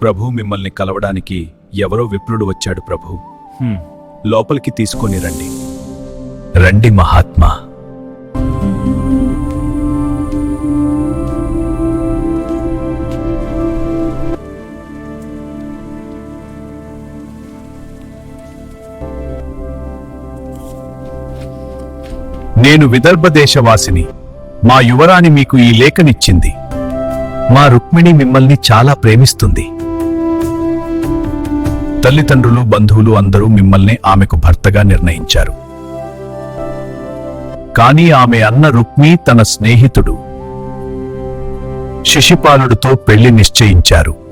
ప్రభు, మిమ్మల్ని కలవడానికి ఎవరో విప్రుడు వచ్చాడు ప్రభు. లోపలికి తీసుకొని రండి. రండి మహాత్మా. నేను విదర్భ దేశవాసిని. మా యువరాణి మీకు ఈ లేఖనిచ్చింది. మా రుక్మిణి మిమ్మల్ని చాలా ప్రేమిస్తుంది. తల్లిదండ్రులు, బంధువులు అందరూ మిమ్మల్ని ఆమెకు భర్తగా నిర్ణయించారు. కానీ ఆమె అన్న రుక్మి తన స్నేహితుడు శిశుపాలుడితో పెళ్లి నిశ్చయించారు.